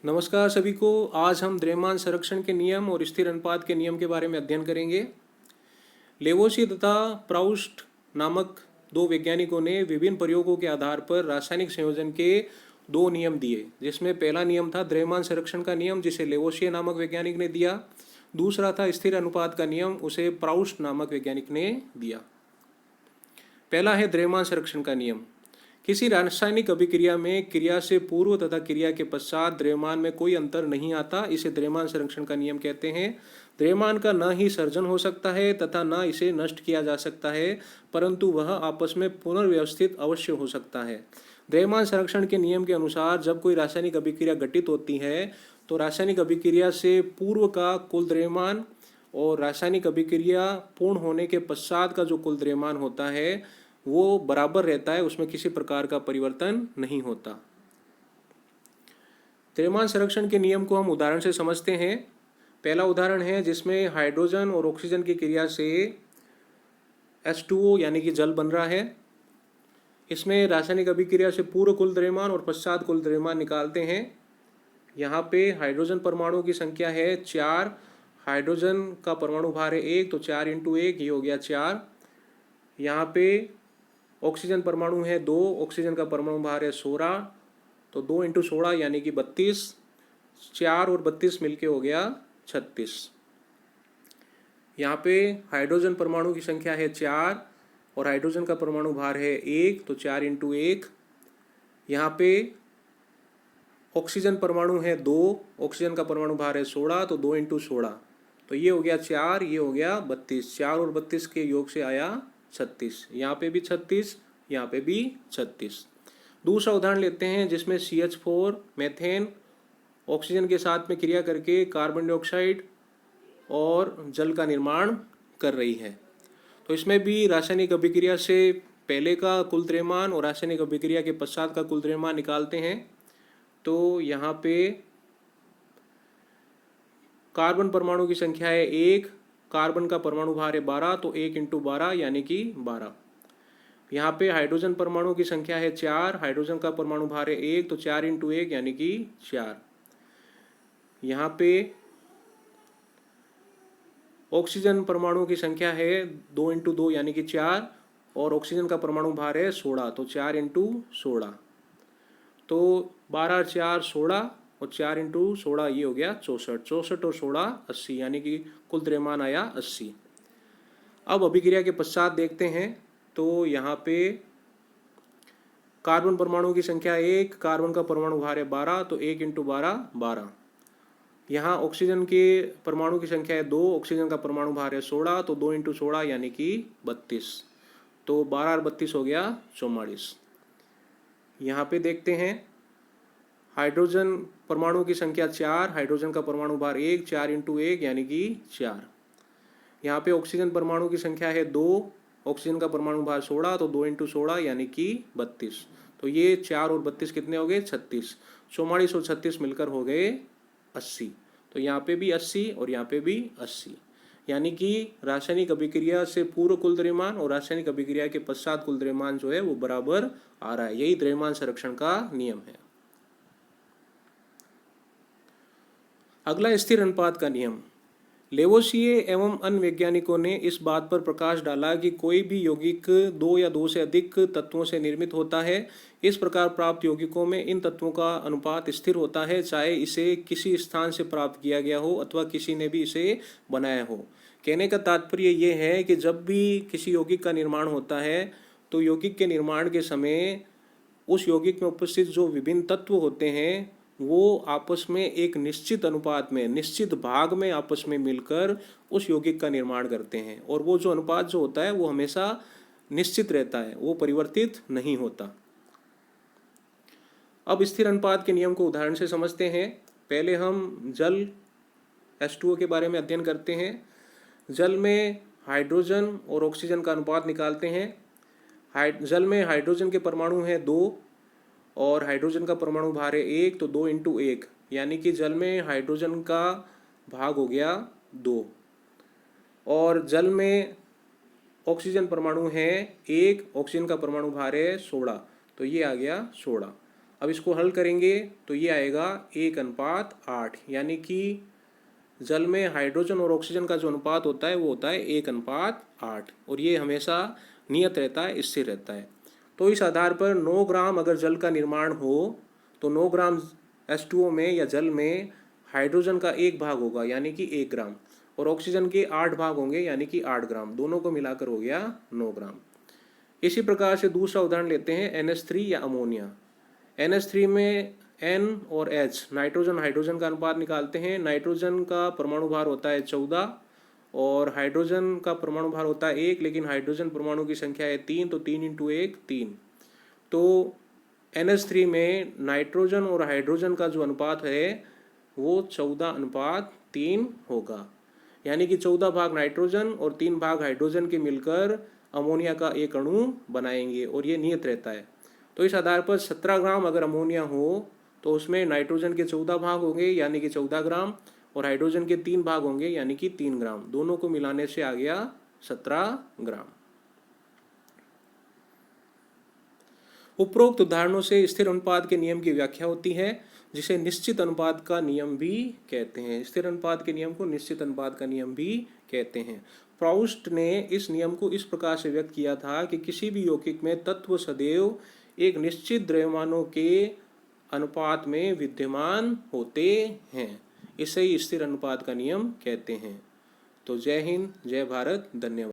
नमस्कार सभी को। आज हम द्रव्यमान संरक्षण के नियम और स्थिर अनुपात के नियम के बारे में अध्ययन करेंगे। लेवोसिए तथा प्राउस्ट नामक दो वैज्ञानिकों ने विभिन्न प्रयोगों के आधार पर रासायनिक संयोजन के दो नियम दिए, जिसमें पहला नियम था द्रव्यमान संरक्षण का नियम, जिसे लेवोसिए नामक वैज्ञानिक ने दिया। दूसरा था स्थिर अनुपात का नियम, उसे प्राउस्ट नामक वैज्ञानिक ने दिया। पहला है द्रव्यमान संरक्षण का नियम। किसी रासायनिक अभिक्रिया में क्रिया से पूर्व तथा क्रिया के पश्चात द्रव्यमान में कोई अंतर नहीं आता, इसे द्रव्यमान संरक्षण का नियम कहते हैं। द्रव्यमान का न ही सर्जन हो सकता है तथा न इसे नष्ट किया जा सकता है, परंतु वह आपस में पुनर्व्यवस्थित अवश्य हो सकता है। द्रव्यमान संरक्षण के नियम के अनुसार जब कोई रासायनिक अभिक्रिया घटित होती है तो रासायनिक अभिक्रिया से पूर्व का कुल द्रव्यमान और रासायनिक अभिक्रिया पूर्ण होने के पश्चात का जो कुल द्रव्यमान होता है वो बराबर रहता है, उसमें किसी प्रकार का परिवर्तन नहीं होता। द्रव्यमान संरक्षण के नियम को हम उदाहरण से समझते हैं। पहला उदाहरण है जिसमें हाइड्रोजन और ऑक्सीजन की क्रिया से H2O यानी कि जल बन रहा है। इसमें रासायनिक अभिक्रिया से पूर्व कुल द्रव्यमान और पश्चात कुल द्रव्यमान निकालते हैं। यहाँ पे हाइड्रोजन परमाणु की संख्या है 4, हाइड्रोजन का परमाणु भार है 1, तो 4 × 1 ये हो गया 4। यहाँ पे ऑक्सीजन परमाणु है 2, ऑक्सीजन का परमाणु भार है 16, तो 2 × 16 यानी कि 32। 4 और 32 मिलके हो गया 36। यहाँ पे हाइड्रोजन परमाणु की संख्या है 4 और हाइड्रोजन का परमाणु भार है 1, तो 4 × 1। यहाँ पे ऑक्सीजन परमाणु है 2, ऑक्सीजन का परमाणु भार है 16, तो 2 × 16, तो ये हो गया 4, ये हो गया 32। 4 और 32 के योग से आया 36। यहाँ पे भी 36, यहाँ पे भी 36। दूसरा उदाहरण लेते हैं जिसमें CH4 मेथेन ऑक्सीजन के साथ में क्रिया करके कार्बन डाइऑक्साइड और जल का निर्माण कर रही है। तो इसमें भी रासायनिक अभिक्रिया से पहले का कुल द्रव्यमान और रासायनिक अभिक्रिया के पश्चात का कुल द्रव्यमान निकालते हैं। तो यहाँ पे कार्बन परमाणु की संख्या है 1, कार्बन का परमाणु भार है 12, तो 1 × 12 यानी कि 12। यहाँ पे हाइड्रोजन परमाणु की संख्या है 4, हाइड्रोजन का परमाणु भार है 1, तो 4 × 1 यानी कि 4। यहाँ पे ऑक्सीजन परमाणु की संख्या है 2 × 2 यानी कि 4 और ऑक्सीजन का परमाणु भार है 16, तो 4 × 16, तो 12 4 16 और 4 × 16 ये हो गया 64। 64 और 16 80 यानी कि कुल द्रव्यमान आया 80। अब अभिक्रिया के पश्चात देखते हैं। तो यहाँ पे कार्बन परमाणु की संख्या 1, कार्बन का परमाणु भार है 12, तो 1 × 12 12। यहाँ ऑक्सीजन के परमाणु की संख्या है 2, ऑक्सीजन का परमाणु भार है 16, तो 2 × 16 यानी कि 32, तो 12 और 32 हो गया 44। यहाँ पे देखते हैं हाइड्रोजन परमाणु की संख्या 4, हाइड्रोजन का परमाणु भार 1, 4 × 1 यानी कि 4। यहाँ पे ऑक्सीजन परमाणु की संख्या है 2, ऑक्सीजन का परमाणु भार 16, तो 2 × 16 यानी कि 32, तो ये 4 और 32 कितने हो गए 36। 44 और 36 मिलकर हो गए 80, तो यहाँ पे भी 80 और यहाँ पे भी 80, यानी कि रासायनिक अभिक्रिया से पूर्व कुल द्रव्यमान और रासायनिक अभिक्रिया के पश्चात कुल द्रव्यमान जो है वो बराबर आ रहा है। यही द्रव्यमान संरक्षण का नियम है। अगला स्थिर अनुपात का नियम। लेवोसिए एवं अन्य वैज्ञानिकों ने इस बात पर प्रकाश डाला कि कोई भी यौगिक 2 या 2 से अधिक तत्वों से निर्मित होता है। इस प्रकार प्राप्त यौगिकों में इन तत्वों का अनुपात स्थिर होता है, चाहे इसे किसी स्थान से प्राप्त किया गया हो अथवा किसी ने भी इसे बनाया हो। कहने का तात्पर्य ये है कि जब भी किसी यौगिक का निर्माण होता है तो यौगिक के निर्माण के समय उस यौगिक में उपस्थित जो विभिन्न तत्व होते हैं वो आपस में एक निश्चित अनुपात में, निश्चित भाग में आपस में मिलकर उस यौगिक का निर्माण करते हैं, और वो जो अनुपात जो होता है वो हमेशा निश्चित रहता है, वो परिवर्तित नहीं होता। अब स्थिर अनुपात के नियम को उदाहरण से समझते हैं। पहले हम जल H2O के बारे में अध्ययन करते हैं। जल में हाइड्रोजन और ऑक्सीजन का अनुपात निकालते हैं। जल में हाइड्रोजन के परमाणु हैं 2 और हाइड्रोजन का परमाणु भार है 1, तो 2 × 1 यानी कि जल में हाइड्रोजन का भाग हो गया 2 और जल में ऑक्सीजन परमाणु है 1, ऑक्सीजन का परमाणु भार है 16, तो ये आ गया 16। अब इसको हल करेंगे तो ये आएगा 1:8, यानी कि जल में हाइड्रोजन और ऑक्सीजन का जो अनुपात होता है वो होता है 1:8, और ये हमेशा नियत रहता है, स्थिर रहता है। तो इस आधार पर 9 ग्राम अगर जल का निर्माण हो तो 9 ग्राम H2O में या जल में हाइड्रोजन का 1 भाग होगा यानी कि 1 ग्राम, और ऑक्सीजन के 8 भाग होंगे यानी कि 8 ग्राम, दोनों को मिलाकर हो गया 9 ग्राम। इसी प्रकार से दूसरा उदाहरण लेते हैं NH3 या अमोनिया। NH3 में N और H नाइट्रोजन हाइड्रोजन का अनुपात निकालते हैं। नाइट्रोजन का परमाणु भार होता है 14 और हाइड्रोजन का परमाणु भार होता है 1, लेकिन हाइड्रोजन परमाणु की संख्या है 3, तो 3 × 1 3। तो NH3 में नाइट्रोजन और हाइड्रोजन का जो अनुपात है वो 14:3 होगा, यानी कि 14 भाग नाइट्रोजन और 3 भाग हाइड्रोजन के मिलकर अमोनिया का एक अणु बनाएंगे, और ये नियत रहता है। तो इस आधार पर 17 ग्राम अगर अमोनिया हो तो उसमें नाइट्रोजन के 14 भाग होंगे यानी कि 14 ग्राम, और हाइड्रोजन के 3 भाग होंगे यानी कि 3 ग्राम, दोनों को मिलाने से आ गया 17 ग्राम। उपरोक्त उदाहरणों से स्थिर अनुपात के नियम की व्याख्या होती है, जिसे निश्चित अनुपात का नियम भी कहते हैं। स्थिर अनुपात के नियम को निश्चित अनुपात का नियम भी कहते हैं। प्राउस्ट ने इस नियम को इस प्रकार से व्यक्त किया था कि किसी भी यौगिक में तत्व सदैव एक निश्चित द्रव्यमानों के अनुपात में विद्यमान होते हैं, इसे ही स्थिर अनुपात का नियम कहते हैं। तो जय हिंद, जय भारत, धन्यवाद।